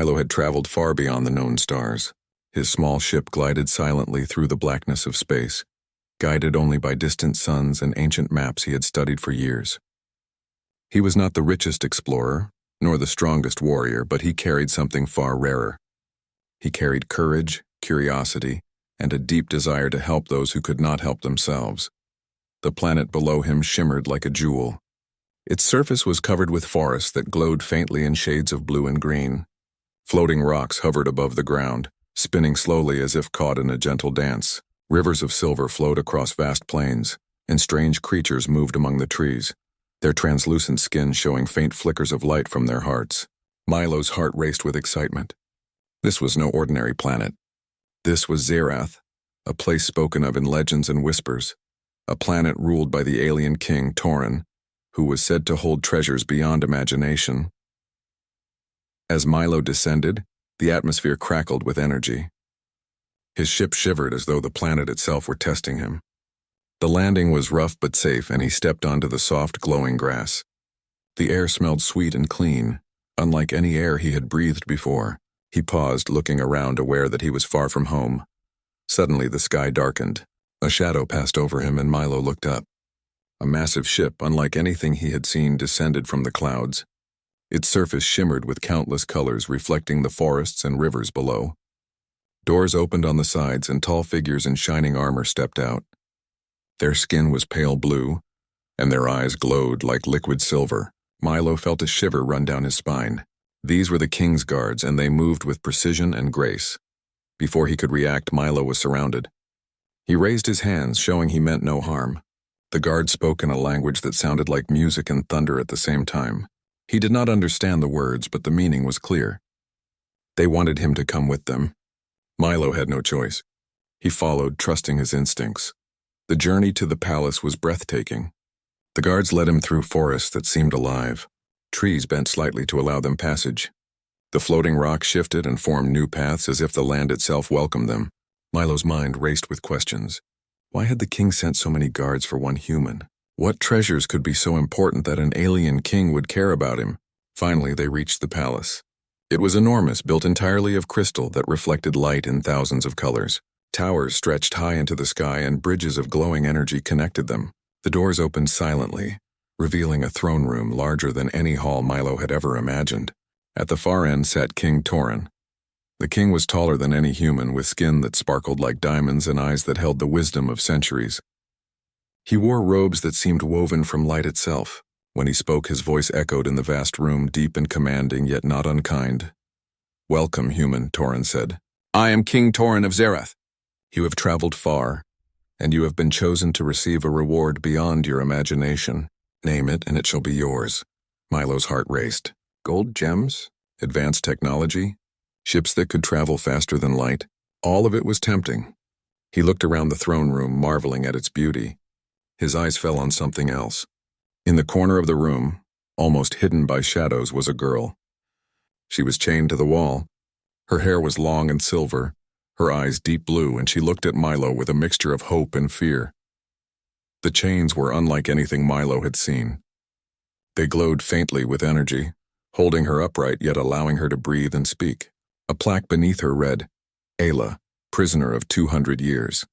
Milo had traveled far beyond the known stars. His small ship glided silently through the blackness of space, guided only by distant suns and ancient maps he had studied for years. He was not the richest explorer, nor the strongest warrior, but he carried something far rarer. He carried courage, curiosity, and a deep desire to help those who could not help themselves. The planet below him shimmered like a jewel. Its surface was covered with forests that glowed faintly in shades of blue and green. Floating rocks hovered above the ground, spinning slowly as if caught in a gentle dance. Rivers of silver flowed across vast plains, and strange creatures moved among the trees, their translucent skin showing faint flickers of light from their hearts. Milo's heart raced with excitement. This was no ordinary planet. This was Zerath, a place spoken of in legends and whispers, a planet ruled by the alien king Tauren, who was said to hold treasures beyond imagination. As Milo descended, the atmosphere crackled with energy. His ship shivered as though the planet itself were testing him. The landing was rough but safe, and he stepped onto the soft, glowing grass. The air smelled sweet and clean, unlike any air he had breathed before. He paused, looking around, aware that he was far from home. Suddenly the sky darkened. A shadow passed over him, and Milo looked up. A massive ship, unlike anything he had seen, descended from the clouds. Its surface shimmered with countless colors, reflecting the forests and rivers below. Doors opened on the sides, and tall figures in shining armor stepped out. Their skin was pale blue, and their eyes glowed like liquid silver. Milo felt a shiver run down his spine. These were the king's guards, and they moved with precision and grace. Before he could react, Milo was surrounded. He raised his hands, showing he meant no harm. The guards spoke in a language that sounded like music and thunder at the same time. He did not understand the words, but the meaning was clear. They wanted him to come with them. Milo had no choice. He followed, trusting his instincts. The journey to the palace was breathtaking. The guards led him through forests that seemed alive. Trees bent slightly to allow them passage. The floating rocks shifted and formed new paths as if the land itself welcomed them. Milo's mind raced with questions. Why had the king sent so many guards for one human? What treasures could be so important that an alien king would care about him? Finally, they reached the palace. It was enormous, built entirely of crystal that reflected light in thousands of colors. Towers stretched high into the sky, and bridges of glowing energy connected them. The doors opened silently, revealing a throne room larger than any hall Milo had ever imagined. At the far end sat King Tauren. The king was taller than any human, with skin that sparkled like diamonds and eyes that held the wisdom of centuries. He wore robes that seemed woven from light itself. When he spoke, his voice echoed in the vast room, deep and commanding, yet not unkind. "Welcome, human," Tauren said. "I am King Tauren of Zerath. You have traveled far, and you have been chosen to receive a reward beyond your imagination. Name it, and it shall be yours." Milo's heart raced. Gold, gems, advanced technology, ships that could travel faster than light. All of it was tempting. He looked around the throne room, marveling at its beauty. His eyes fell on something else. In the corner of the room, almost hidden by shadows, was a girl. She was chained to the wall. Her hair was long and silver, her eyes deep blue, and she looked at Milo with a mixture of hope and fear. The chains were unlike anything Milo had seen. They glowed faintly with energy, holding her upright yet allowing her to breathe and speak. A plaque beneath her read, "Ayla, prisoner of 200 years."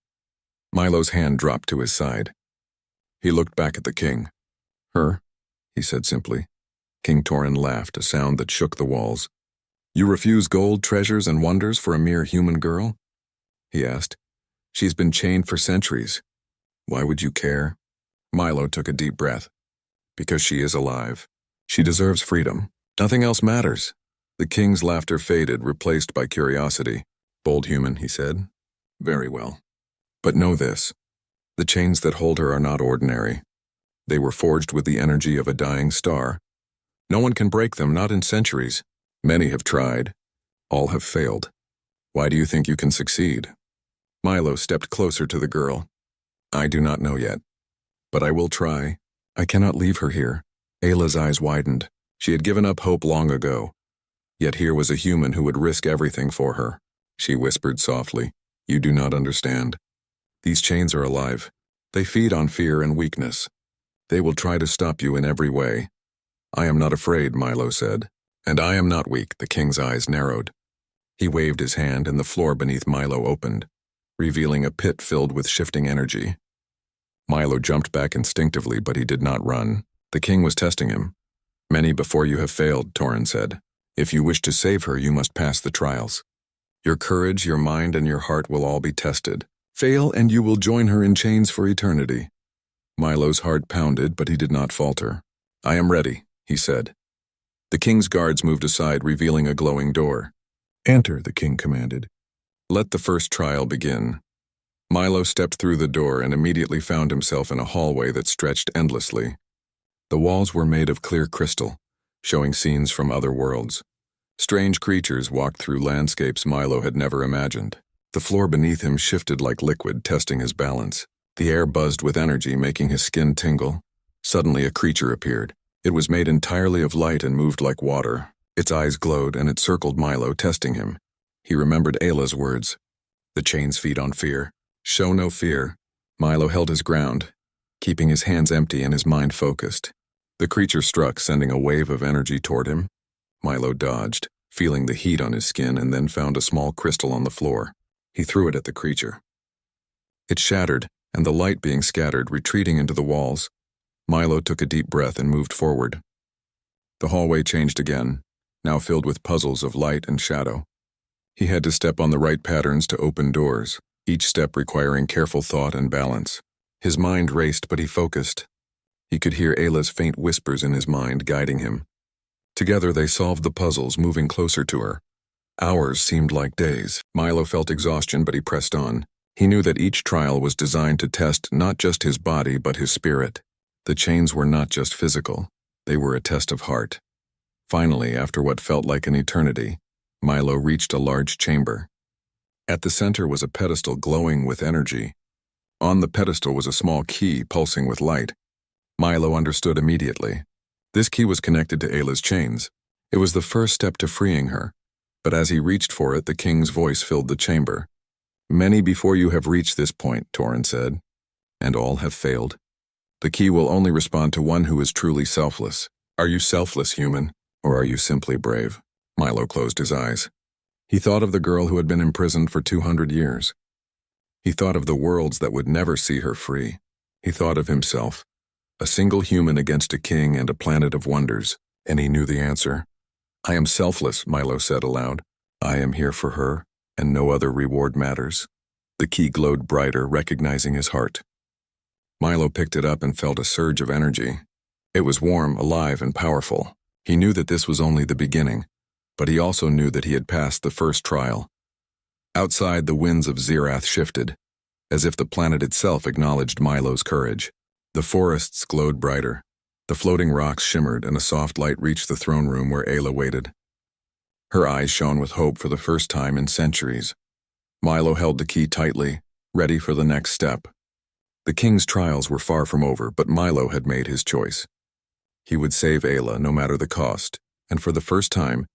Milo's hand dropped to his side. He looked back at the king. "Her," he said simply. King Tauren laughed, a sound that shook the walls. "You refuse gold, treasures, and wonders for a mere human girl?" he asked. "She's been chained for centuries. Why would you care?" Milo took a deep breath. "Because she is alive. She deserves freedom. Nothing else matters." The king's laughter faded, replaced by curiosity. "Bold human," he said. "Very well. But know this. The chains that hold her are not ordinary. They were forged with the energy of a dying star. No one can break them, not in centuries. Many have tried. All have failed. Why do you think you can succeed?" Milo stepped closer to the girl. "I do not know yet. But I will try. I cannot leave her here." Ayla's eyes widened. She had given up hope long ago. Yet here was a human who would risk everything for her. She whispered softly, "You do not understand. These chains are alive. They feed on fear and weakness. They will try to stop you in every way." "I am not afraid," Milo said. And I am not weak, the king's eyes narrowed. He waved his hand and the floor beneath Milo opened, revealing a pit filled with shifting energy. Milo jumped back instinctively, but he did not run. The king was testing him. Many before you have failed, Torin said. If you wish to save her, you must pass the trials. Your courage, your mind, and your heart will all be tested. Fail, and you will join her in chains for eternity. Milo's heart pounded, but he did not falter. I am ready, he said. The king's guards moved aside, revealing a glowing door. Enter, the king commanded. Let the first trial begin. Milo stepped through the door and immediately found himself in a hallway that stretched endlessly. The walls were made of clear crystal, showing scenes from other worlds. Strange creatures walked through landscapes Milo had never imagined. The floor beneath him shifted like liquid, testing his balance. The air buzzed with energy, making his skin tingle. Suddenly a creature appeared. It was made entirely of light and moved like water. Its eyes glowed and it circled Milo, testing him. He remembered Ayla's words. The chains feed on fear. Show no fear. Milo held his ground, keeping his hands empty and his mind focused. The creature struck, sending a wave of energy toward him. Milo dodged, feeling the heat on his skin, and then found a small crystal on the floor. He threw it at the creature. It shattered, and the light being scattered, retreating into the walls. Milo took a deep breath and moved forward. The hallway changed again, now filled with puzzles of light and shadow. He had to step on the right patterns to open doors, each step requiring careful thought and balance. His mind raced, but he focused. He could hear Ayla's faint whispers in his mind, guiding him. Together they solved the puzzles, moving closer to her. Hours seemed like days. Milo felt exhaustion, but he pressed on. He knew that each trial was designed to test not just his body, but his spirit. The chains were not just physical. They were a test of heart. Finally, after what felt like an eternity, Milo reached a large chamber. At the center was a pedestal glowing with energy. On the pedestal was a small key pulsing with light. Milo understood immediately. This key was connected to Ayla's chains. It was the first step to freeing her. But as he reached for it, the king's voice filled the chamber. Many before you have reached this point, Torin said, and all have failed. The key will only respond to one who is truly selfless. Are you selfless, human, or are you simply brave? Milo closed his eyes. He thought of the girl who had been imprisoned for 200 years. He thought of the worlds that would never see her free. He thought of himself, a single human against a king and a planet of wonders, and he knew the answer. I am selfless, Milo said aloud. I am here for her, and no other reward matters. The key glowed brighter, recognizing his heart. Milo picked it up and felt a surge of energy. It was warm, alive, and powerful. He knew that this was only the beginning, but he also knew that he had passed the first trial. Outside, the winds of Zirath shifted, as if the planet itself acknowledged Milo's courage. The forests glowed brighter. The floating rocks shimmered, and a soft light reached the throne room where Ayla waited. Her eyes shone with hope for the first time in centuries. Milo held the key tightly, ready for the next step. The king's trials were far from over, but Milo had made his choice. He would save Ayla no matter the cost, and for the first time,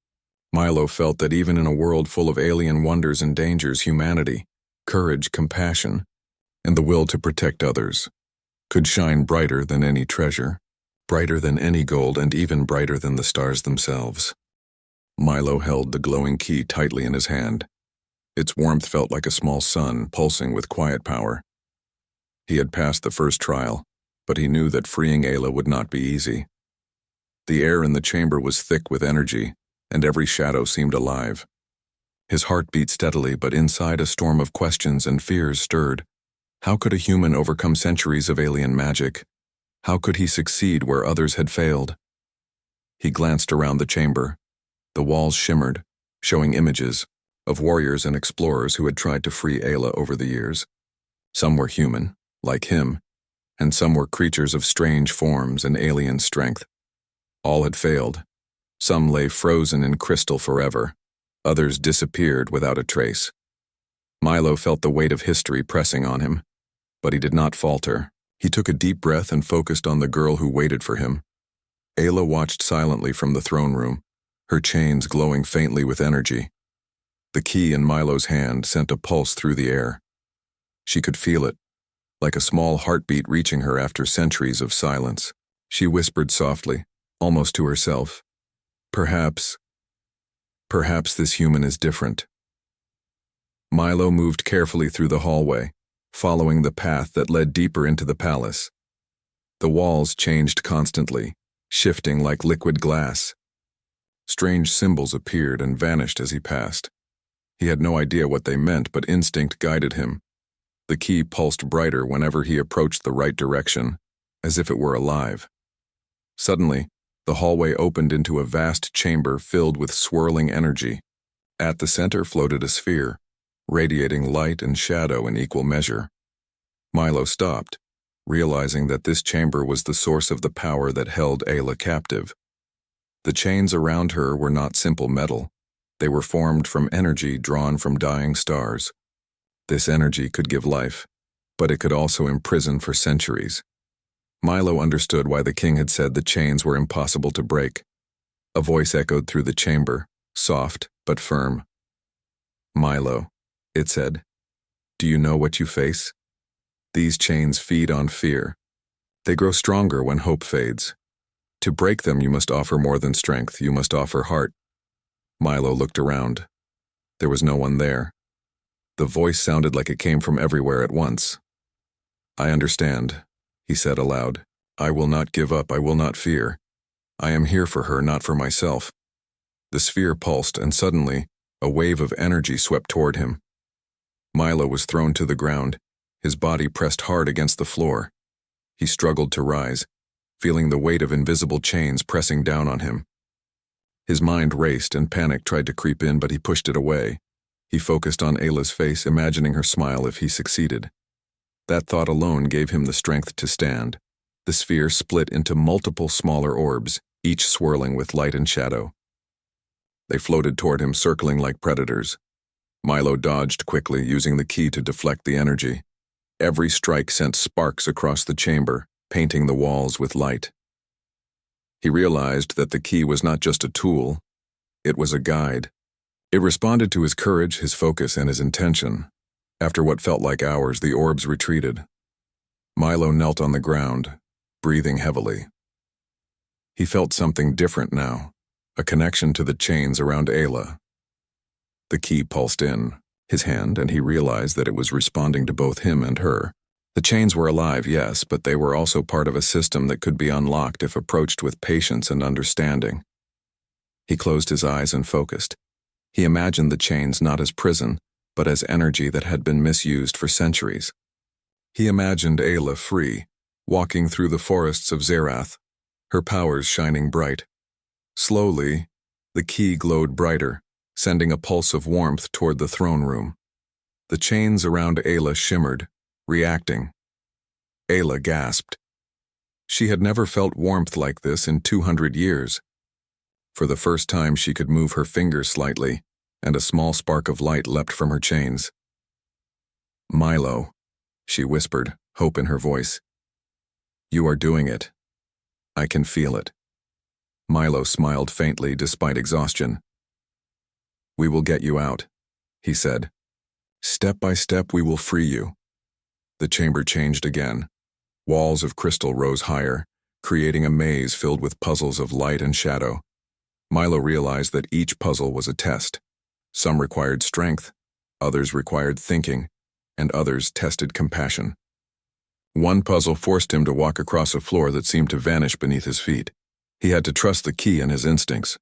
Milo felt that even in a world full of alien wonders and dangers, humanity, courage, compassion, and the will to protect others could shine brighter than any treasure, brighter than any gold, and even brighter than the stars themselves. Milo held the glowing key tightly in his hand. Its warmth felt like a small sun pulsing with quiet power. He had passed the first trial, but he knew that freeing Ayla would not be easy. The air in the chamber was thick with energy, and every shadow seemed alive. His heart beat steadily, but inside a storm of questions and fears stirred. How could a human overcome centuries of alien magic? How could he succeed where others had failed? He glanced around the chamber. The walls shimmered, showing images of warriors and explorers who had tried to free Ayla over the years. Some were human, like him, and some were creatures of strange forms and alien strength. All had failed. Some lay frozen in crystal forever. Others disappeared without a trace. Milo felt the weight of history pressing on him, but he did not falter. He took a deep breath and focused on the girl who waited for him. Ayla watched silently from the throne room, her chains glowing faintly with energy. The key in Milo's hand sent a pulse through the air. She could feel it, like a small heartbeat reaching her after centuries of silence. She whispered softly, almost to herself, "Perhaps Perhaps this human is different. Milo moved carefully through the hallway, following the path that led deeper into the palace. The walls changed constantly, shifting like liquid glass. Strange symbols appeared and vanished as he passed. He had no idea what they meant, but instinct guided him. The key pulsed brighter whenever he approached the right direction, as if it were alive. Suddenly, the hallway opened into a vast chamber filled with swirling energy. At the center floated a sphere, radiating light and shadow in equal measure. Milo stopped, realizing that this chamber was the source of the power that held Ayla captive. The chains around her were not simple metal. They were formed from energy drawn from dying stars. This energy could give life, but it could also imprison for centuries. Milo understood why the king had said the chains were impossible to break. A voice echoed through the chamber, soft but firm. "Milo," it said, "do you know what you face? These chains feed on fear. They grow stronger when hope fades. To break them, you must offer more than strength. You must offer heart." Milo looked around. There was no one there. The voice sounded like it came from everywhere at once. "I understand," he said aloud. "I will not give up. I will not fear. I am here for her, not for myself." The sphere pulsed, and suddenly, a wave of energy swept toward him. Milo was thrown to the ground, his body pressed hard against the floor. He struggled to rise, feeling the weight of invisible chains pressing down on him. His mind raced and panic tried to creep in, but he pushed it away. He focused on Ayla's face, imagining her smile if he succeeded. That thought alone gave him the strength to stand. The sphere split into multiple smaller orbs, each swirling with light and shadow. They floated toward him, circling like predators. Milo dodged quickly, using the key to deflect the energy. Every strike sent sparks across the chamber, painting the walls with light. He realized that the key was not just a tool, it was a guide. It responded to his courage, his focus, and his intention. After what felt like hours, the orbs retreated. Milo knelt on the ground, breathing heavily. He felt something different now, a connection to the chains around Ayla. The key pulsed in his hand, and he realized that it was responding to both him and her. The chains were alive, yes, but they were also part of a system that could be unlocked if approached with patience and understanding. He closed his eyes and focused. He imagined the chains not as prison, but as energy that had been misused for centuries. He imagined Ayla free, walking through the forests of Zerath, her powers shining bright. Slowly, the key glowed brighter, sending a pulse of warmth toward the throne room. The chains around Ayla shimmered, reacting. Ayla gasped. She had never felt warmth like this in 200 years. For the first time, she could move her fingers slightly, and a small spark of light leapt from her chains. "Milo," she whispered, hope in her voice. "You are doing it. I can feel it." Milo smiled faintly despite exhaustion. "We will get you out," he said. "Step by step, we will free you." The chamber changed again. Walls of crystal rose higher, creating a maze filled with puzzles of light and shadow. Milo realized that each puzzle was a test. Some required strength, others required thinking, and others tested compassion. One puzzle forced him to walk across a floor that seemed to vanish beneath his feet. He had to trust the key and his instincts.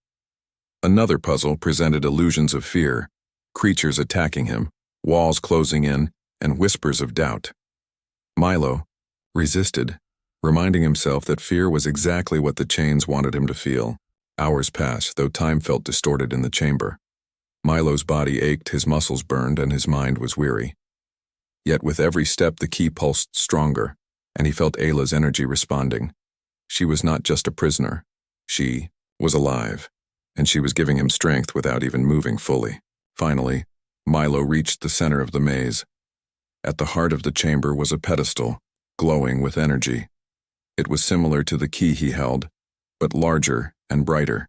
Another puzzle presented illusions of fear, creatures attacking him, walls closing in, and whispers of doubt. Milo resisted, reminding himself that fear was exactly what the chains wanted him to feel. Hours passed, though time felt distorted in the chamber. Milo's body ached, his muscles burned, and his mind was weary. Yet with every step the key pulsed stronger, and he felt Ayla's energy responding. She was not just a prisoner. She was alive, and she was giving him strength without even moving fully. Finally, Milo reached the center of the maze. At the heart of the chamber was a pedestal, glowing with energy. It was similar to the key he held, but larger and brighter.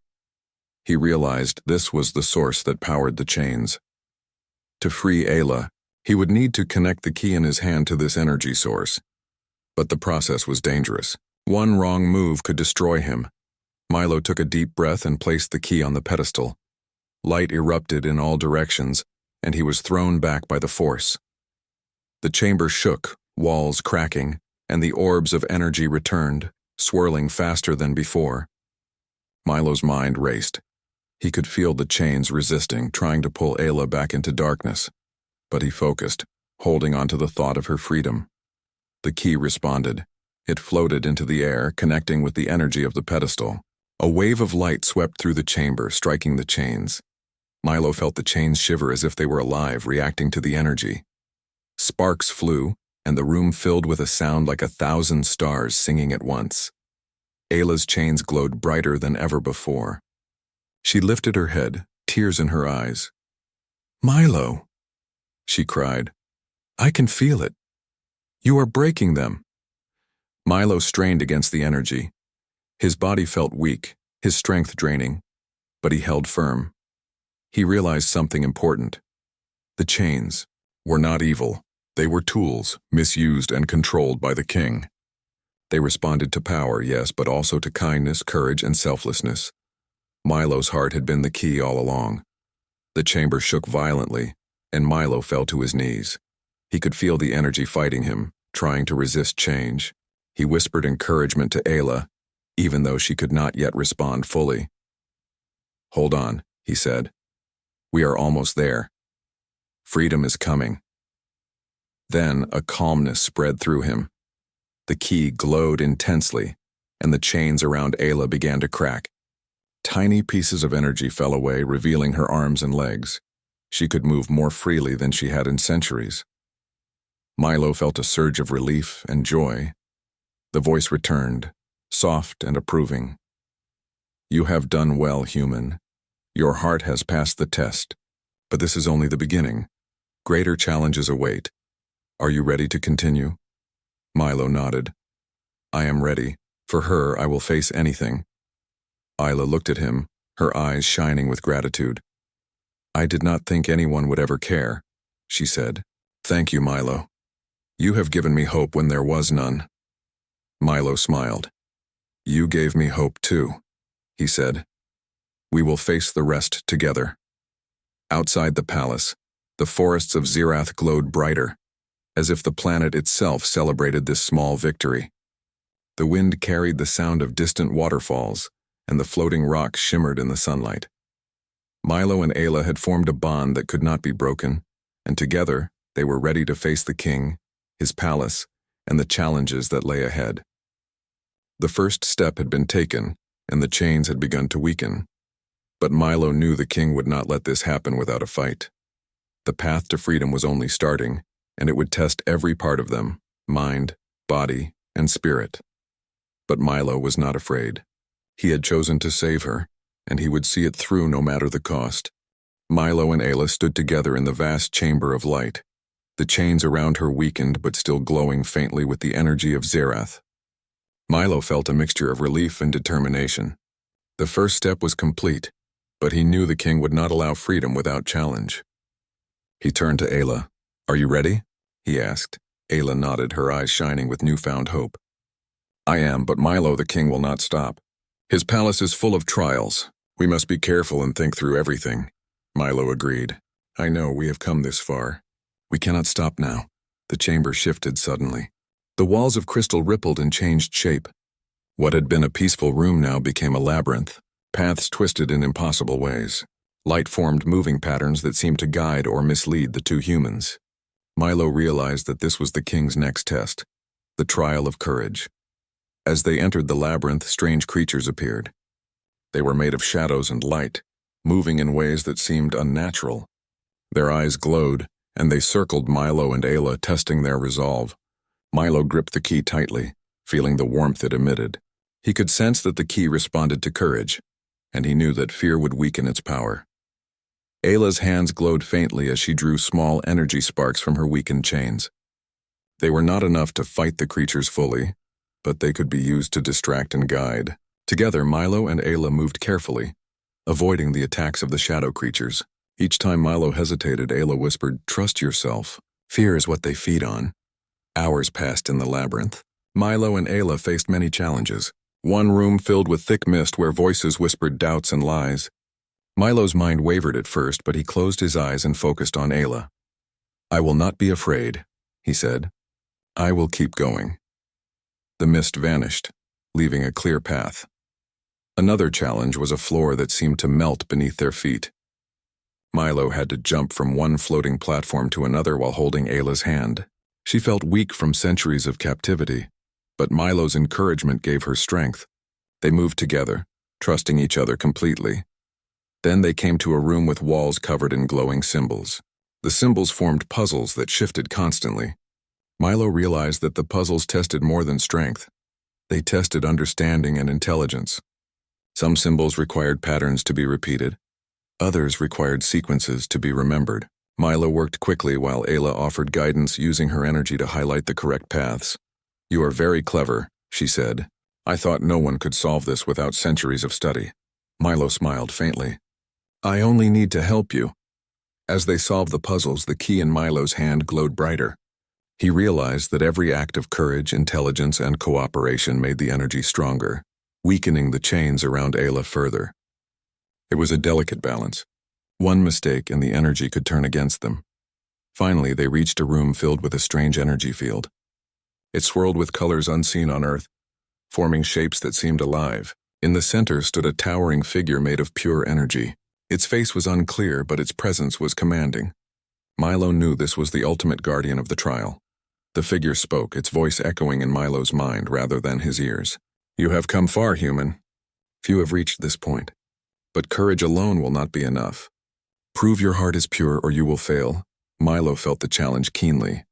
He realized this was the source that powered the chains. To free Ayla, he would need to connect the key in his hand to this energy source. But the process was dangerous. One wrong move could destroy him. Milo took a deep breath and placed the key on the pedestal. Light erupted in all directions, and he was thrown back by the force. The chamber shook, walls cracking, and the orbs of energy returned, swirling faster than before. Milo's mind raced. He could feel the chains resisting, trying to pull Ayla back into darkness. But he focused, holding on to the thought of her freedom. The key responded. It floated into the air, connecting with the energy of the pedestal. A wave of light swept through the chamber, striking the chains. Milo felt the chains shiver as if they were alive, reacting to the energy. Sparks flew, and the room filled with a sound like 1,000 stars singing at once. Ayla's chains glowed brighter than ever before. She lifted her head, tears in her eyes. "Milo," she cried. "I can feel it. You are breaking them." Milo strained against the energy. His body felt weak, his strength draining, but he held firm. He realized something important. The chains were not evil. They were tools, misused and controlled by the king. They responded to power, yes, but also to kindness, courage, and selflessness. Milo's heart had been the key all along. The chamber shook violently, and Milo fell to his knees. He could feel the energy fighting him, trying to resist change. He whispered encouragement to Ayla, even though she could not yet respond fully. "Hold on," he said. "We are almost there. Freedom is coming." Then a calmness spread through him. The key glowed intensely, and the chains around Ayla began to crack. Tiny pieces of energy fell away, revealing her arms and legs. She could move more freely than she had in centuries. Milo felt a surge of relief and joy. The voice returned, soft and approving. "You have done well, human. Your heart has passed the test, but this is only the beginning. Greater challenges await. Are you ready to continue?" Milo nodded. "I am ready. For her, I will face anything." Ayla looked at him, her eyes shining with gratitude. "I did not think anyone would ever care," she said. "Thank you, Milo. You have given me hope when there was none." Milo smiled. "You gave me hope too," he said. "We will face the rest together." Outside the palace, the forests of Zirath glowed brighter, as if the planet itself celebrated this small victory. The wind carried the sound of distant waterfalls, and the floating rocks shimmered in the sunlight. Milo and Ayla had formed a bond that could not be broken, and together they were ready to face the king, his palace, and the challenges that lay ahead. The first step had been taken, and the chains had begun to weaken. But Milo knew the king would not let this happen without a fight. The path to freedom was only starting, and it would test every part of them, mind, body, and spirit. But Milo was not afraid. He had chosen to save her, and he would see it through no matter the cost. Milo and Ayla stood together in the vast chamber of light, the chains around her weakened but still glowing faintly with the energy of Zirath. Milo felt a mixture of relief and determination. The first step was complete, but he knew the king would not allow freedom without challenge. He turned to Ayla. "Are you ready?" he asked. Ayla nodded, her eyes shining with newfound hope. "I am, but Milo the king will not stop. His palace is full of trials. We must be careful and think through everything." Milo agreed. "I know, we have come this far. We cannot stop now." The chamber shifted suddenly. The walls of crystal rippled and changed shape. What had been a peaceful room now became a labyrinth, paths twisted in impossible ways. Light formed moving patterns that seemed to guide or mislead the two humans. Milo realized that this was the king's next test, the trial of courage. As they entered the labyrinth, strange creatures appeared. They were made of shadows and light, moving in ways that seemed unnatural. Their eyes glowed, and they circled Milo and Ayla, testing their resolve. Milo gripped the key tightly, feeling the warmth it emitted. He could sense that the key responded to courage, and he knew that fear would weaken its power. Ayla's hands glowed faintly as she drew small energy sparks from her weakened chains. They were not enough to fight the creatures fully, but they could be used to distract and guide. Together, Milo and Ayla moved carefully, avoiding the attacks of the shadow creatures. Each time Milo hesitated, Ayla whispered, "Trust yourself. Fear is what they feed on." Hours passed in the labyrinth. Milo and Ayla faced many challenges. One room filled with thick mist where voices whispered doubts and lies. Milo's mind wavered at first, but he closed his eyes and focused on Ayla. "I will not be afraid," he said. "I will keep going." The mist vanished, leaving a clear path. Another challenge was a floor that seemed to melt beneath their feet. Milo had to jump from one floating platform to another while holding Ayla's hand. She felt weak from centuries of captivity, but Milo's encouragement gave her strength. They moved together, trusting each other completely. Then they came to a room with walls covered in glowing symbols. The symbols formed puzzles that shifted constantly. Milo realized that the puzzles tested more than strength. They tested understanding and intelligence. Some symbols required patterns to be repeated. Others required sequences to be remembered. Milo worked quickly while Ayla offered guidance, using her energy to highlight the correct paths. "You are very clever," she said. "I thought no one could solve this without centuries of study." Milo smiled faintly. "I only need to help you." As they solved the puzzles, the key in Milo's hand glowed brighter. He realized that every act of courage, intelligence, and cooperation made the energy stronger, weakening the chains around Ayla further. It was a delicate balance. One mistake and the energy could turn against them. Finally, they reached a room filled with a strange energy field. It swirled with colors unseen on Earth, forming shapes that seemed alive. In the center stood a towering figure made of pure energy. Its face was unclear, but its presence was commanding. Milo knew this was the ultimate guardian of the trial. The figure spoke, its voice echoing in Milo's mind rather than his ears. "You have come far, human. Few have reached this point. But courage alone will not be enough. Prove your heart is pure or you will fail." Milo felt the challenge keenly.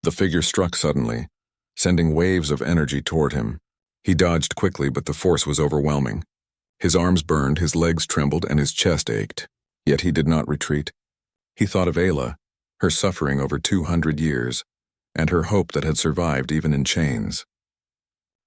The figure struck suddenly, sending waves of energy toward him. He dodged quickly, but the force was overwhelming. His arms burned, his legs trembled, and his chest ached. Yet he did not retreat. He thought of Ayla, her suffering over 200 years, and her hope that had survived even in chains.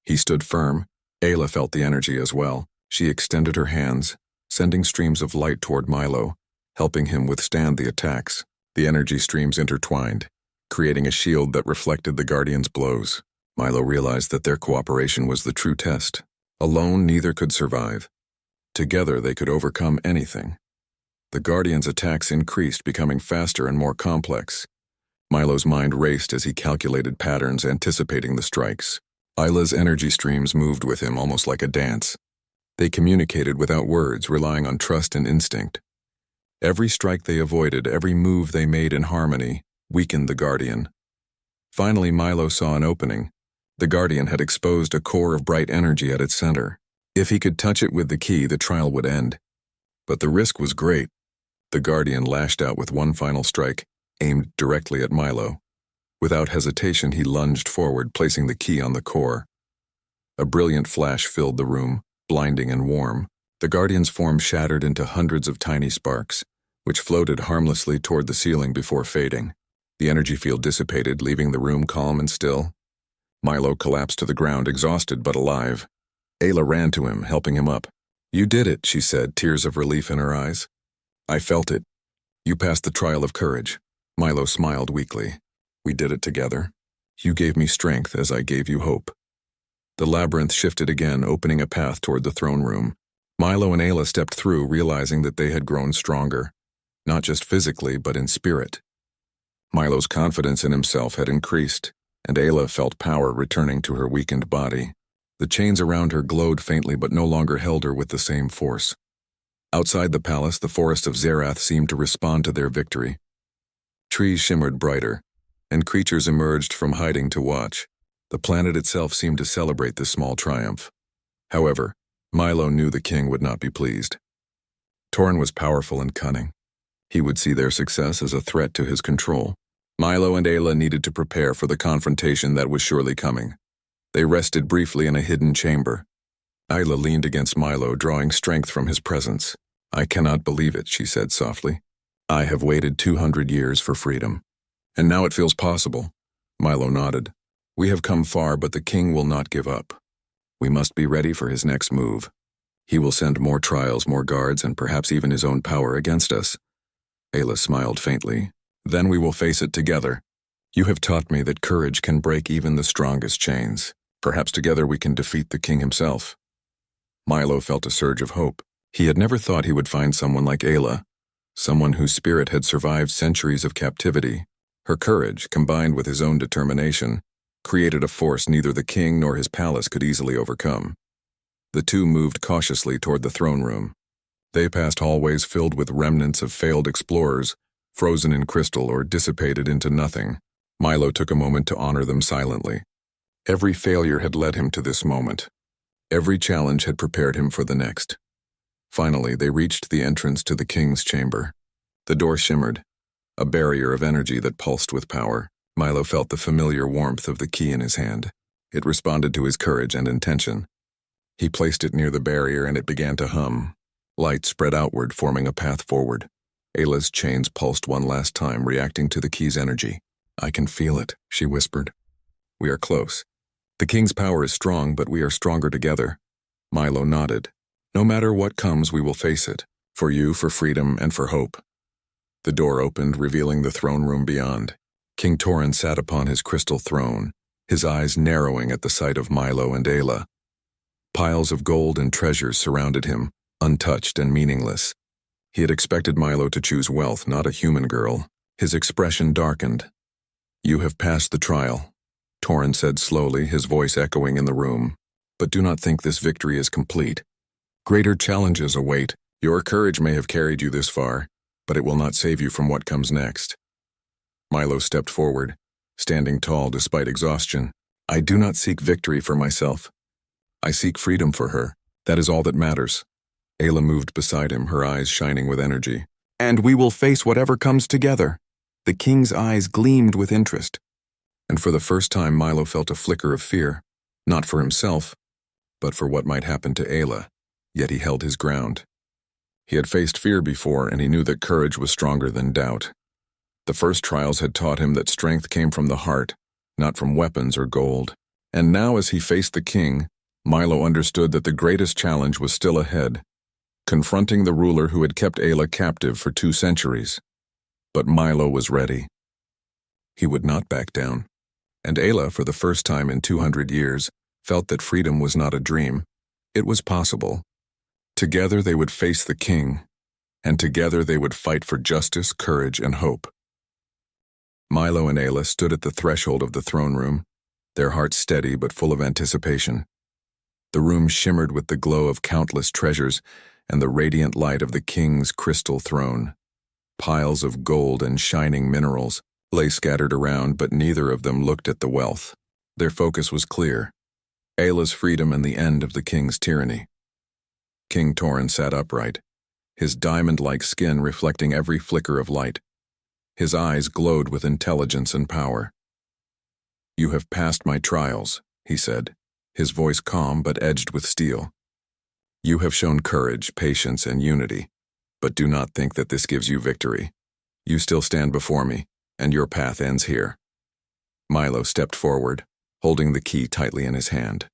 He stood firm. Ayla felt the energy as well. She extended her hands, sending streams of light toward Milo, helping him withstand the attacks. The energy streams intertwined, creating a shield that reflected the Guardian's blows. Milo realized that their cooperation was the true test. Alone, neither could survive. Together, they could overcome anything. The Guardian's attacks increased, becoming faster and more complex. Milo's mind raced as he calculated patterns, anticipating the strikes. Ayla's energy streams moved with him almost like a dance. They communicated without words, relying on trust and instinct. Every strike they avoided, every move they made in harmony, weakened the Guardian. Finally, Milo saw an opening. The Guardian had exposed a core of bright energy at its center. If he could touch it with the key, the trial would end. But the risk was great. The Guardian lashed out with one final strike, aimed directly at Milo. Without hesitation, he lunged forward, placing the key on the core. A brilliant flash filled the room, blinding and warm. The Guardian's form shattered into hundreds of tiny sparks, which floated harmlessly toward the ceiling before fading. The energy field dissipated, leaving the room calm and still. Milo collapsed to the ground, exhausted but alive. Ayla ran to him, helping him up. "You did it," she said, tears of relief in her eyes. "I felt it. You passed the trial of courage." Milo smiled weakly. "We did it together. You gave me strength as I gave you hope." The labyrinth shifted again, opening a path toward the throne room. Milo and Ayla stepped through, realizing that they had grown stronger, not just physically, but in spirit. Milo's confidence in himself had increased, and Ayla felt power returning to her weakened body. The chains around her glowed faintly but no longer held her with the same force. Outside the palace, the forest of Zerath seemed to respond to their victory. Trees shimmered brighter, and creatures emerged from hiding to watch. The planet itself seemed to celebrate this small triumph. However, Milo knew the king would not be pleased. Torn was powerful and cunning. He would see their success as a threat to his control. Milo and Ayla needed to prepare for the confrontation that was surely coming. They rested briefly in a hidden chamber. Ayla leaned against Milo, drawing strength from his presence. "I cannot believe it," she said softly. "I have waited 200 years for freedom. And now it feels possible." Milo nodded. "We have come far, but the king will not give up. We must be ready for his next move. He will send more trials, more guards, and perhaps even his own power against us." Ayla smiled faintly. "Then we will face it together. You have taught me that courage can break even the strongest chains. Perhaps together we can defeat the king himself." Milo felt a surge of hope. He had never thought he would find someone like Ayla, someone whose spirit had survived centuries of captivity. Her courage, combined with his own determination, created a force neither the king nor his palace could easily overcome. The two moved cautiously toward the throne room. They passed hallways filled with remnants of failed explorers, frozen in crystal or dissipated into nothing. Milo took a moment to honor them silently. Every failure had led him to this moment. Every challenge had prepared him for the next. Finally, they reached the entrance to the king's chamber. The door shimmered, a barrier of energy that pulsed with power. Milo felt the familiar warmth of the key in his hand. It responded to his courage and intention. He placed it near the barrier and it began to hum. Light spread outward, forming a path forward. Ayla's chains pulsed one last time, reacting to the key's energy. "I can feel it," she whispered. "We are close. The king's power is strong, but we are stronger together." Milo nodded. "No matter what comes, we will face it. For you, for freedom, and for hope." The door opened, revealing the throne room beyond. King Torin sat upon his crystal throne, his eyes narrowing at the sight of Milo and Ayla. Piles of gold and treasures surrounded him, untouched and meaningless. He had expected Milo to choose wealth, not a human girl. His expression darkened. "You have passed the trial," Torin said slowly, his voice echoing in the room. "But do not think this victory is complete. Greater challenges await. Your courage may have carried you this far, but it will not save you from what comes next." Milo stepped forward, standing tall despite exhaustion. "I do not seek victory for myself. I seek freedom for her. That is all that matters." Ayla moved beside him, her eyes shining with energy. "And we will face whatever comes together." The king's eyes gleamed with interest. And for the first time Milo felt a flicker of fear, not for himself, but for what might happen to Ayla. Yet he held his ground. He had faced fear before, and he knew that courage was stronger than doubt. The first trials had taught him that strength came from the heart, not from weapons or gold. And now as he faced the king, Milo understood that the greatest challenge was still ahead, confronting the ruler who had kept Ayla captive for 2 centuries. But Milo was ready. He would not back down. And Ayla, for the first time in 200 years, felt that freedom was not a dream. It was possible. Together they would face the king, and together they would fight for justice, courage, and hope. Milo and Ayla stood at the threshold of the throne room, their hearts steady but full of anticipation. The room shimmered with the glow of countless treasures and the radiant light of the king's crystal throne. Piles of gold and shining minerals lay scattered around, but neither of them looked at the wealth. Their focus was clear: Ayla's freedom and the end of the king's tyranny. King Torin sat upright, his diamond-like skin reflecting every flicker of light. His eyes glowed with intelligence and power. "You have passed my trials," he said, his voice calm but edged with steel. "You have shown courage, patience, and unity, but do not think that this gives you victory. You still stand before me, and your path ends here." Milo stepped forward, holding the key tightly in his hand.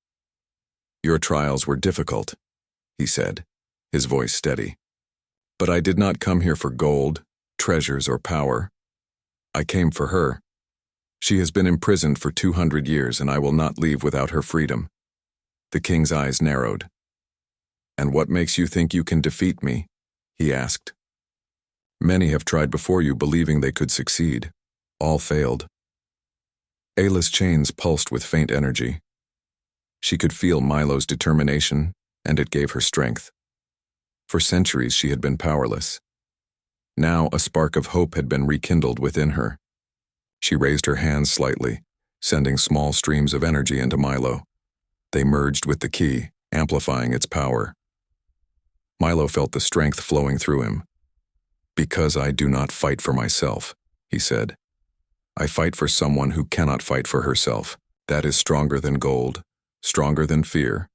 "Your trials were difficult," he said, his voice steady. "But I did not come here for gold, treasures, or power. I came for her. She has been imprisoned for 200 years, and I will not leave without her freedom." The king's eyes narrowed. "And what makes you think you can defeat me?" he asked. "Many have tried before you, believing they could succeed. All failed." Ayla's chains pulsed with faint energy. She could feel Milo's determination, and it gave her strength. For centuries she had been powerless. Now a spark of hope had been rekindled within her. She raised her hands slightly, sending small streams of energy into Milo. They merged with the key, amplifying its power. Milo felt the strength flowing through him. "Because I do not fight for myself," he said. "I fight for someone who cannot fight for herself. That is stronger than gold, stronger than fear,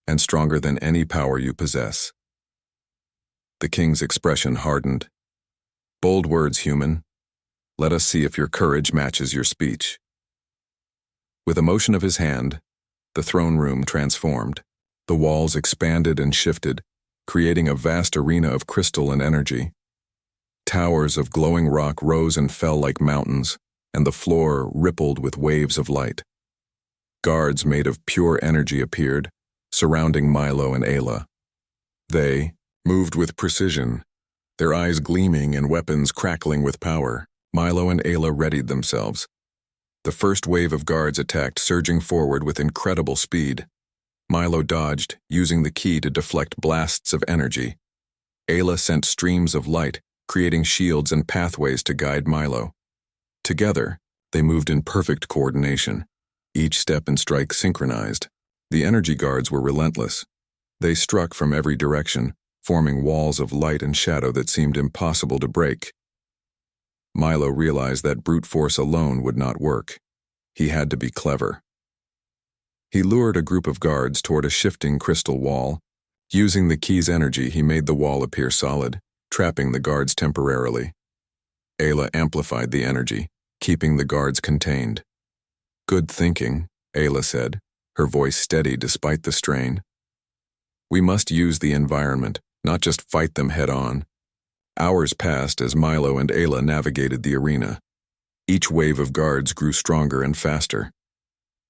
and stronger than any power you possess." The king's expression hardened. "Bold words, human. Let us see if your courage matches your speech." With a motion of his hand, the throne room transformed. The walls expanded and shifted, creating a vast arena of crystal and energy. Towers of glowing rock rose and fell like mountains, and the floor rippled with waves of light. Guards made of pure energy appeared, surrounding Milo and Ayla. They, moved with precision, their eyes gleaming and weapons crackling with power. Milo and Ayla readied themselves. The first wave of guards attacked, surging forward with incredible speed. Milo dodged, using the key to deflect blasts of energy. Ayla sent streams of light, creating shields and pathways to guide Milo. Together, they moved in perfect coordination, each step and strike synchronized. The energy guards were relentless. They struck from every direction, forming walls of light and shadow that seemed impossible to break. Milo realized that brute force alone would not work. He had to be clever. He lured a group of guards toward a shifting crystal wall. Using the key's energy, he made the wall appear solid, trapping the guards temporarily. Ayla amplified the energy, keeping the guards contained. "Good thinking," Ayla said, her voice steady despite the strain. "We must use the environment, not just fight them head-on." Hours passed as Milo and Ayla navigated the arena. Each wave of guards grew stronger and faster.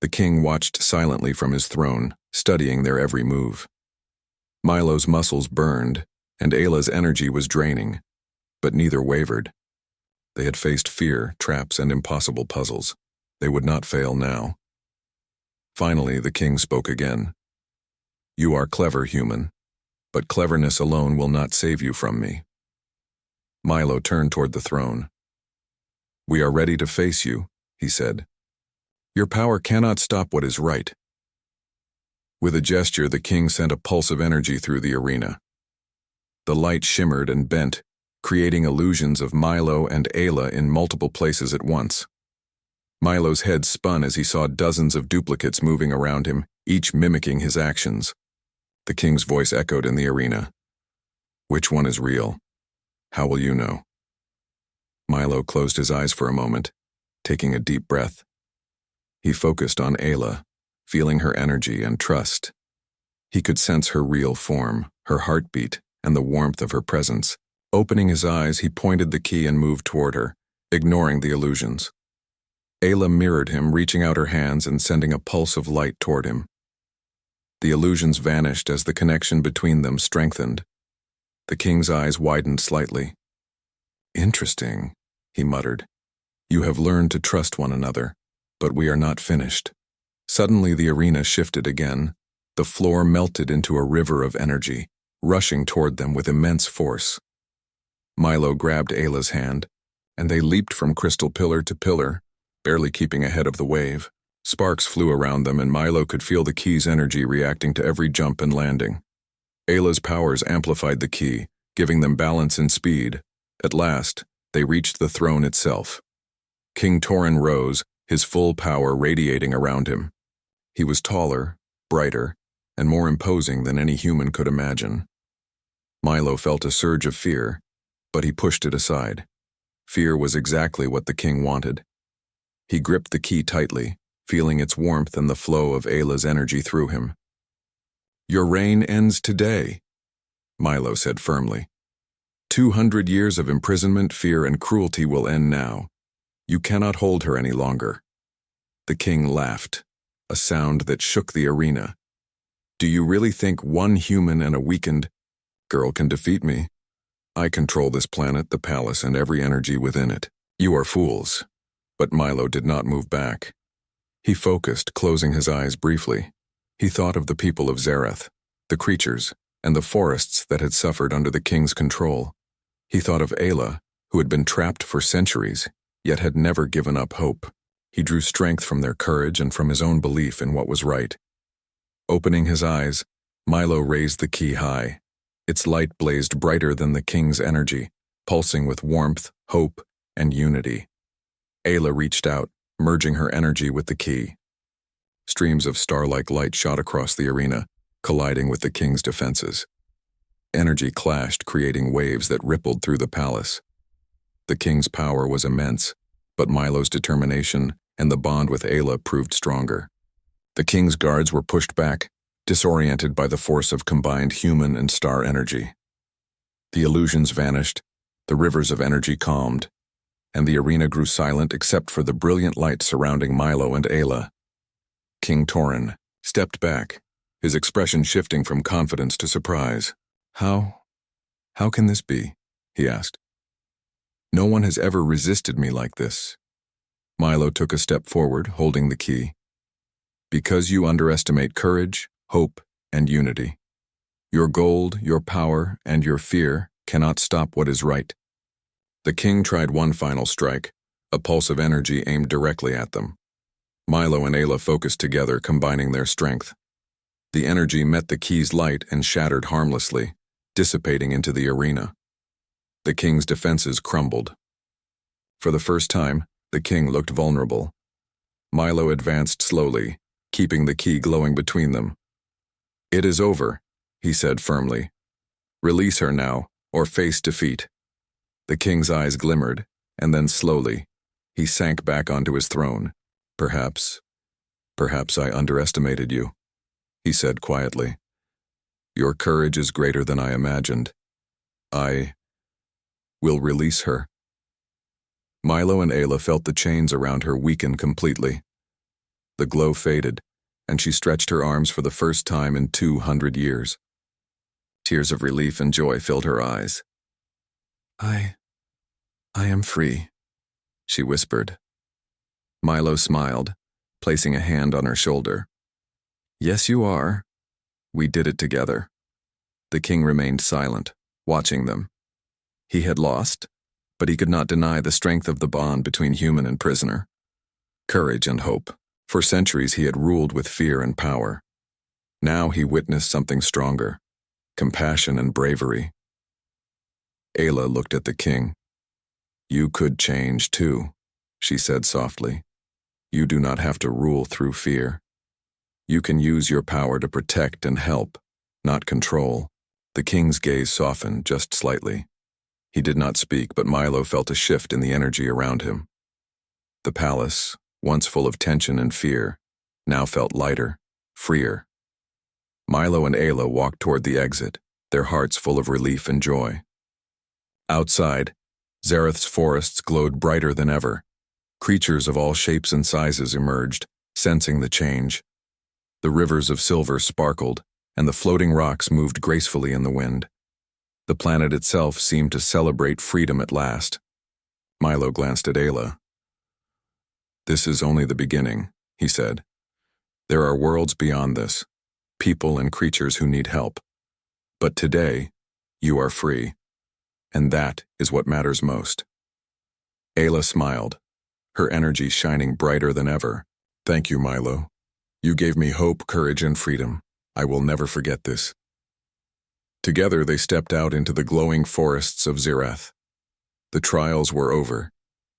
The king watched silently from his throne, studying their every move. Milo's muscles burned, and Ayla's energy was draining, but neither wavered. They had faced fear, traps, and impossible puzzles. They would not fail now. Finally, the king spoke again. "You are clever, human, but cleverness alone will not save you from me." Milo turned toward the throne. "We are ready to face you," he said. "Your power cannot stop what is right." With a gesture, the king sent a pulse of energy through the arena. The light shimmered and bent, creating illusions of Milo and Ayla in multiple places at once. Milo's head spun as he saw dozens of duplicates moving around him, each mimicking his actions. The king's voice echoed in the arena. "Which one is real? How will you know?" Milo closed his eyes for a moment, taking a deep breath. He focused on Ayla, feeling her energy and trust. He could sense her real form, her heartbeat, and the warmth of her presence. Opening his eyes, he pointed the key and moved toward her, ignoring the illusions. Ayla mirrored him, reaching out her hands and sending a pulse of light toward him. The illusions vanished as the connection between them strengthened. The king's eyes widened slightly. "Interesting," he muttered. "You have learned to trust one another, but we are not finished." Suddenly the arena shifted again. The floor melted into a river of energy, rushing toward them with immense force. Milo grabbed Ayla's hand, and they leaped from crystal pillar to pillar, barely keeping ahead of the wave. Sparks flew around them, and Milo could feel the key's energy reacting to every jump and landing. Ayla's powers amplified the key, giving them balance and speed. At last, they reached the throne itself. King Torin rose, his full power radiating around him. He was taller, brighter, and more imposing than any human could imagine. Milo felt a surge of fear, but he pushed it aside. Fear was exactly what the king wanted. He gripped the key tightly, feeling its warmth and the flow of Ayla's energy through him. "Your reign ends today," Milo said firmly. 200 years of imprisonment, fear, and cruelty will end now. You cannot hold her any longer." The king laughed, a sound that shook the arena. "Do you really think one human and a weakened girl can defeat me? I control this planet, the palace, and every energy within it. You are fools." But Milo did not move back. He focused, closing his eyes briefly. He thought of the people of Zareth, the creatures, and the forests that had suffered under the king's control. He thought of Ayla, who had been trapped for centuries, yet had never given up hope. He drew strength from their courage and from his own belief in what was right. Opening his eyes, Milo raised the key high. Its light blazed brighter than the king's energy, pulsing with warmth, hope, and unity. Ayla reached out, merging her energy with the key. Streams of star-like light shot across the arena, colliding with the king's defenses. Energy clashed, creating waves that rippled through the palace. The king's power was immense, but Milo's determination and the bond with Ayla proved stronger. The king's guards were pushed back, disoriented by the force of combined human and star energy. The illusions vanished, the rivers of energy calmed, and the arena grew silent except for the brilliant light surrounding Milo and Ayla. King Torin stepped back, his expression shifting from confidence to surprise. "How "How can this be?" he asked. "No one has ever resisted me like this." Milo took a step forward, holding the key. "Because you underestimate courage, hope, and unity. Your gold, your power, and your fear cannot stop what is right." The king tried one final strike, a pulse of energy aimed directly at them. Milo and Ayla focused together, combining their strength. The energy met the key's light and shattered harmlessly, dissipating into the arena. The king's defenses crumbled. For the first time, the king looked vulnerable. Milo advanced slowly, keeping the key glowing between them. "It is over," he said firmly. "Release her now, or face defeat." The king's eyes glimmered, and then slowly, he sank back onto his throne. Perhaps I underestimated you," he said quietly. "Your courage is greater than I imagined. I will release her." Milo and Ayla felt the chains around her weaken completely. The glow faded, and she stretched her arms for the first time in 200 years. Tears of relief and joy filled her eyes. I am free," she whispered. Milo smiled, placing a hand on her shoulder. "Yes, you are. We did it together." The king remained silent, watching them. He had lost, but he could not deny the strength of the bond between human and prisoner. Courage and hope. For centuries he had ruled with fear and power. Now he witnessed something stronger, compassion and bravery. Ayla looked at the king. "You could change too," she said softly. "You do not have to rule through fear. You can use your power to protect and help, not control." The king's gaze softened just slightly. He did not speak, but Milo felt a shift in the energy around him. The palace, once full of tension and fear, now felt lighter, freer. Milo and Ayla walked toward the exit, their hearts full of relief and joy. Outside, Zareth's forests glowed brighter than ever. Creatures of all shapes and sizes emerged, sensing the change. The rivers of silver sparkled, and the floating rocks moved gracefully in the wind. The planet itself seemed to celebrate freedom at last. Milo glanced at Ayla. "This is only the beginning," he said. "There are worlds beyond this, people and creatures who need help. But today, you are free, and that is what matters most." Ayla smiled, her energy shining brighter than ever. "Thank you, Milo. You gave me hope, courage, and freedom. I will never forget this." Together they stepped out into the glowing forests of Zareth. The trials were over,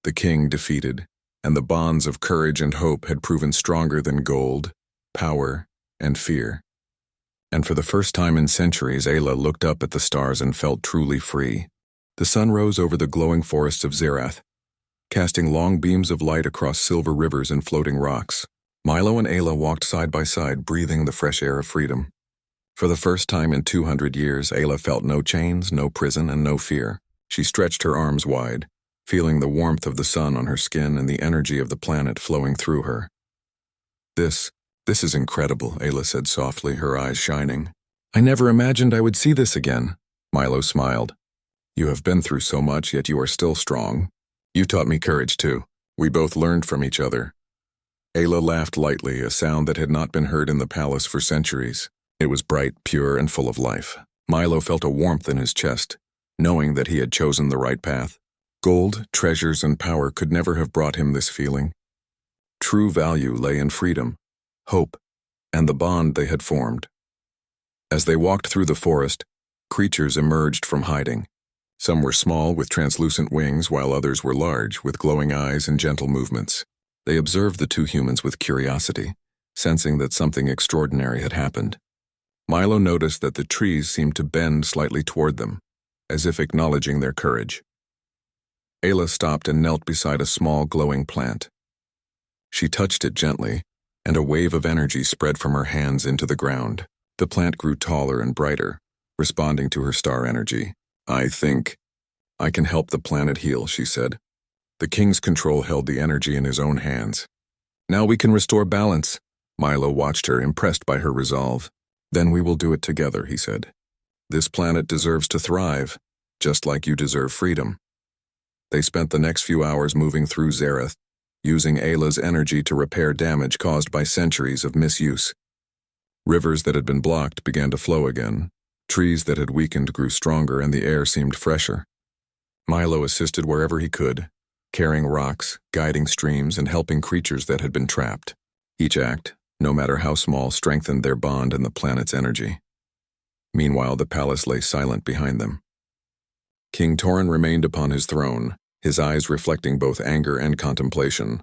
the king defeated, and the bonds of courage and hope had proven stronger than gold, power, and fear. And for the first time in centuries, Ayla looked up at the stars and felt truly free. The sun rose over the glowing forests of Zareth, casting long beams of light across silver rivers and floating rocks. Milo and Ayla walked side by side, breathing the fresh air of freedom. For the first time in 200 years, Ayla felt no chains, no prison, and no fear. She stretched her arms wide, feeling the warmth of the sun on her skin and the energy of the planet flowing through her. This is incredible," Ayla said softly, her eyes shining. "I never imagined I would see this again." Milo smiled. "You have been through so much, yet you are still strong. You taught me courage too. We both learned from each other." Ayla laughed lightly, a sound that had not been heard in the palace for centuries. It was bright, pure, and full of life. Milo felt a warmth in his chest, knowing that he had chosen the right path. Gold, treasures, and power could never have brought him this feeling. True value lay in freedom, hope, and the bond they had formed. As they walked through the forest, creatures emerged from hiding. Some were small with translucent wings, while others were large with glowing eyes and gentle movements. They observed the two humans with curiosity, sensing that something extraordinary had happened. Milo noticed that the trees seemed to bend slightly toward them, as if acknowledging their courage. Ayla stopped and knelt beside a small glowing plant. She touched it gently, and a wave of energy spread from her hands into the ground. The plant grew taller and brighter, responding to her star energy. "I think I can help the planet heal," she said. The king's control held the energy in his own hands. "Now we can restore balance." Milo watched her, impressed by her resolve. "Then we will do it together," he said. "This planet deserves to thrive, just like you deserve freedom." They spent the next few hours moving through Zareth, using Ayla's energy to repair damage caused by centuries of misuse. Rivers that had been blocked began to flow again. Trees that had weakened grew stronger and the air seemed fresher. Milo assisted wherever he could, carrying rocks, guiding streams, and helping creatures that had been trapped. Each act, no matter how small, strengthened their bond and the planet's energy. Meanwhile, the palace lay silent behind them. King Torin remained upon his throne, his eyes reflecting both anger and contemplation.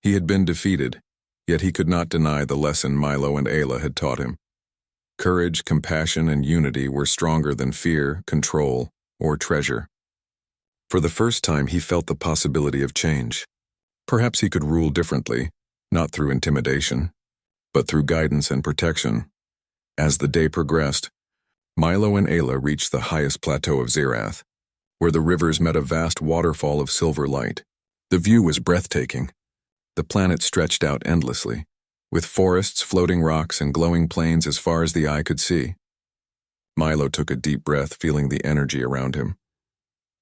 He had been defeated, yet he could not deny the lesson Milo and Ayla had taught him. Courage, compassion, and unity were stronger than fear, control, or treasure. For the first time, he felt the possibility of change. Perhaps he could rule differently, not through intimidation, but through guidance and protection. As the day progressed, Milo and Ayla reached the highest plateau of Zerath, where the rivers met a vast waterfall of silver light. The view was breathtaking. The planet stretched out endlessly, with forests, floating rocks, and glowing plains as far as the eye could see. Milo took a deep breath, feeling the energy around him.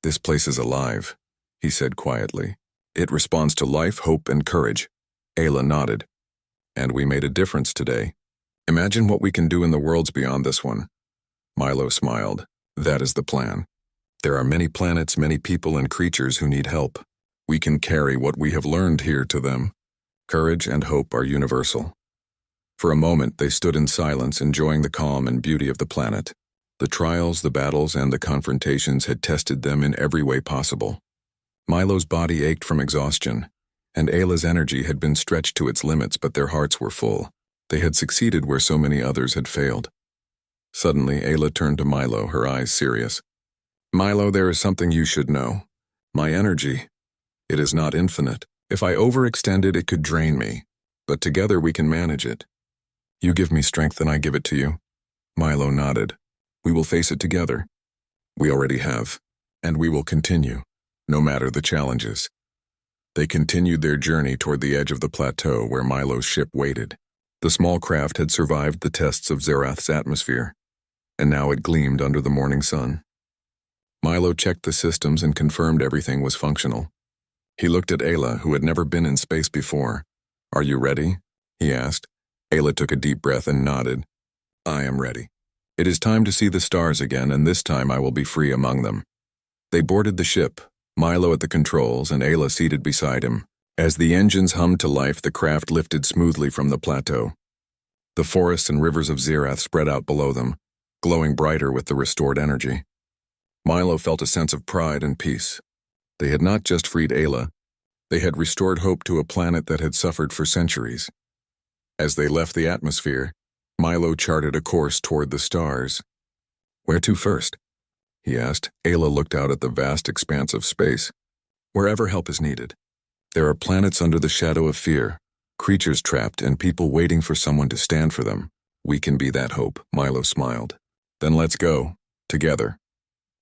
"This place is alive," he said quietly. "It responds to life, hope, and courage." Ayla nodded. "And we made a difference today. Imagine what we can do in the worlds beyond this one." Milo smiled. "That is the plan. There are many planets, many people and creatures who need help. We can carry what we have learned here to them. Courage and hope are universal." For a moment, they stood in silence, enjoying the calm and beauty of the planet. The trials, the battles, and the confrontations had tested them in every way possible. Milo's body ached from exhaustion, and Ayla's energy had been stretched to its limits, but their hearts were full. They had succeeded where so many others had failed. Suddenly, Ayla turned to Milo, her eyes serious. "Milo, there is something you should know. My energy, it is not infinite. If I overextend it, it could drain me, but together we can manage it. You give me strength and I give it to you." Milo nodded. "We will face it together." "We already have, and we will continue, no matter the challenges." They continued their journey toward the edge of the plateau where Milo's ship waited. The small craft had survived the tests of Zerath's atmosphere, and now it gleamed under the morning sun. Milo checked the systems and confirmed everything was functional. He looked at Ayla, who had never been in space before. "Are you ready?" he asked. Ayla took a deep breath and nodded. "I am ready. It is time to see the stars again, and this time I will be free among them." They boarded the ship, Milo at the controls and Ayla seated beside him. As the engines hummed to life, the craft lifted smoothly from the plateau. The forests and rivers of Zerath spread out below them, glowing brighter with the restored energy. Milo felt a sense of pride and peace. They had not just freed Ayla, they had restored hope to a planet that had suffered for centuries. As they left the atmosphere, Milo charted a course toward the stars. "Where to first?" he asked. Ayla looked out at the vast expanse of space. "Wherever help is needed. There are planets under the shadow of fear, creatures trapped, and people waiting for someone to stand for them. We can be that hope," Milo smiled. "Then let's go, together."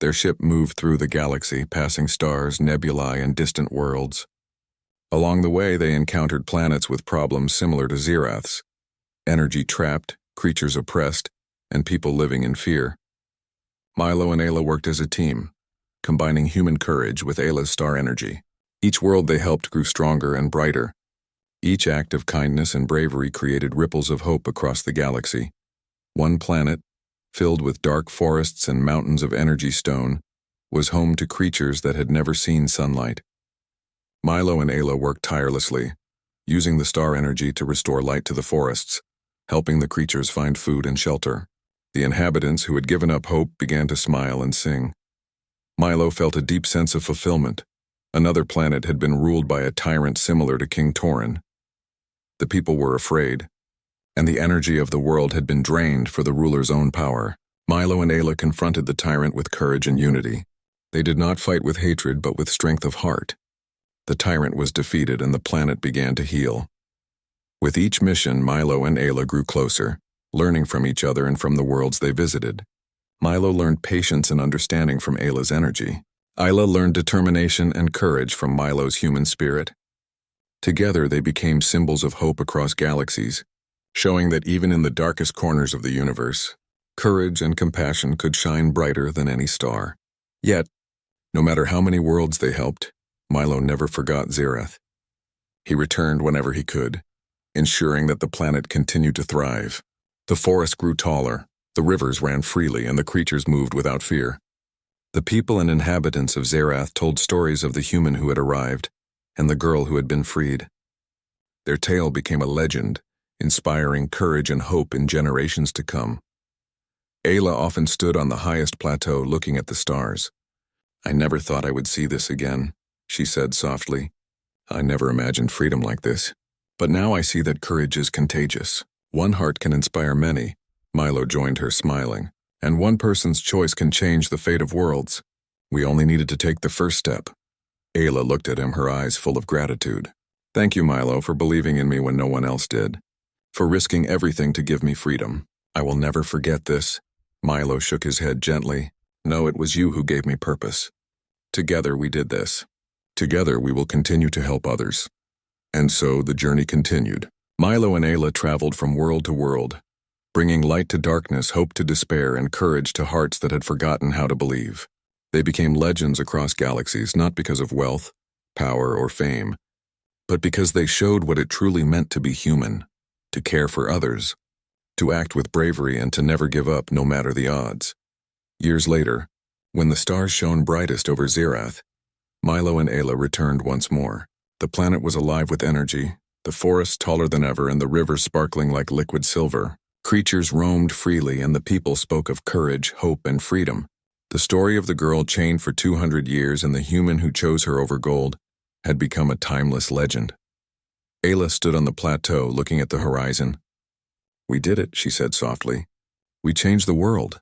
Their ship moved through the galaxy, passing stars, nebulae, and distant worlds. Along the way, they encountered planets with problems similar to Zerath's. Energy trapped, creatures oppressed, and people living in fear. Milo and Ayla worked as a team, combining human courage with Ayla's star energy. Each world they helped grew stronger and brighter. Each act of kindness and bravery created ripples of hope across the galaxy. One planet, filled with dark forests and mountains of energy stone, was home to creatures that had never seen sunlight. Milo and Ayla worked tirelessly, using the star energy to restore light to the forests, helping the creatures find food and shelter. The inhabitants who had given up hope began to smile and sing. Milo felt a deep sense of fulfillment. Another planet had been ruled by a tyrant similar to King Torin. The people were afraid, and the energy of the world had been drained for the ruler's own power. Milo and Ayla confronted the tyrant with courage and unity. They did not fight with hatred but with strength of heart. The tyrant was defeated and the planet began to heal. With each mission, Milo and Ayla grew closer, learning from each other and from the worlds they visited. Milo learned patience and understanding from Ayla's energy. Ayla learned determination and courage from Milo's human spirit. Together they became symbols of hope across galaxies, showing that even in the darkest corners of the universe, courage and compassion could shine brighter than any star. Yet, no matter how many worlds they helped, Milo never forgot Xerath. He returned whenever he could, ensuring that the planet continued to thrive. The forest grew taller, the rivers ran freely, and the creatures moved without fear. The people and inhabitants of Xerath told stories of the human who had arrived and the girl who had been freed. Their tale became a legend, inspiring courage and hope in generations to come. Ayla often stood on the highest plateau looking at the stars. "I never thought I would see this again," she said softly. "I never imagined freedom like this. But now I see that courage is contagious. One heart can inspire many." Milo joined her, smiling. "And one person's choice can change the fate of worlds. We only needed to take the first step." Ayla looked at him, her eyes full of gratitude. "Thank you, Milo, for believing in me when no one else did. For risking everything to give me freedom. I will never forget this." Milo shook his head gently. "No, it was you who gave me purpose. Together we did this. Together we will continue to help others." And so the journey continued. Milo and Ayla traveled from world to world, bringing light to darkness, hope to despair, and courage to hearts that had forgotten how to believe. They became legends across galaxies, not because of wealth, power, or fame, but because they showed what it truly meant to be human, to care for others, to act with bravery, and to never give up no matter the odds. Years later, when the stars shone brightest over Xerath, Milo and Ayla returned once more. The planet was alive with energy, the forests taller than ever, and the rivers sparkling like liquid silver. Creatures roamed freely, and the people spoke of courage, hope, and freedom. The story of the girl chained for 200 years and the human who chose her over gold had become a timeless legend. Ayla stood on the plateau, looking at the horizon. "We did it," she said softly. "We changed the world."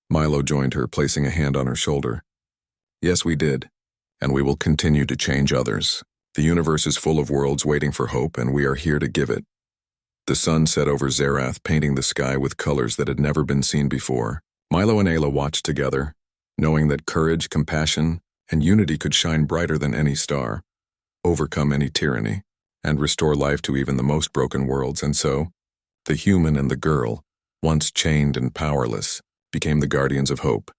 Milo joined her, placing a hand on her shoulder. "Yes, we did, and we will continue to change others. The universe is full of worlds waiting for hope, and we are here to give it." The sun set over Xerath, painting the sky with colors that had never been seen before. Milo and Ayla watched together, knowing that courage, compassion, and unity could shine brighter than any star, overcome any tyranny, and restore life to even the most broken worlds. And so, the human and the girl, once chained and powerless, became the guardians of hope,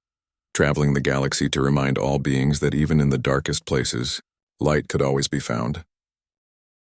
traveling the galaxy to remind all beings that even in the darkest places, light could always be found.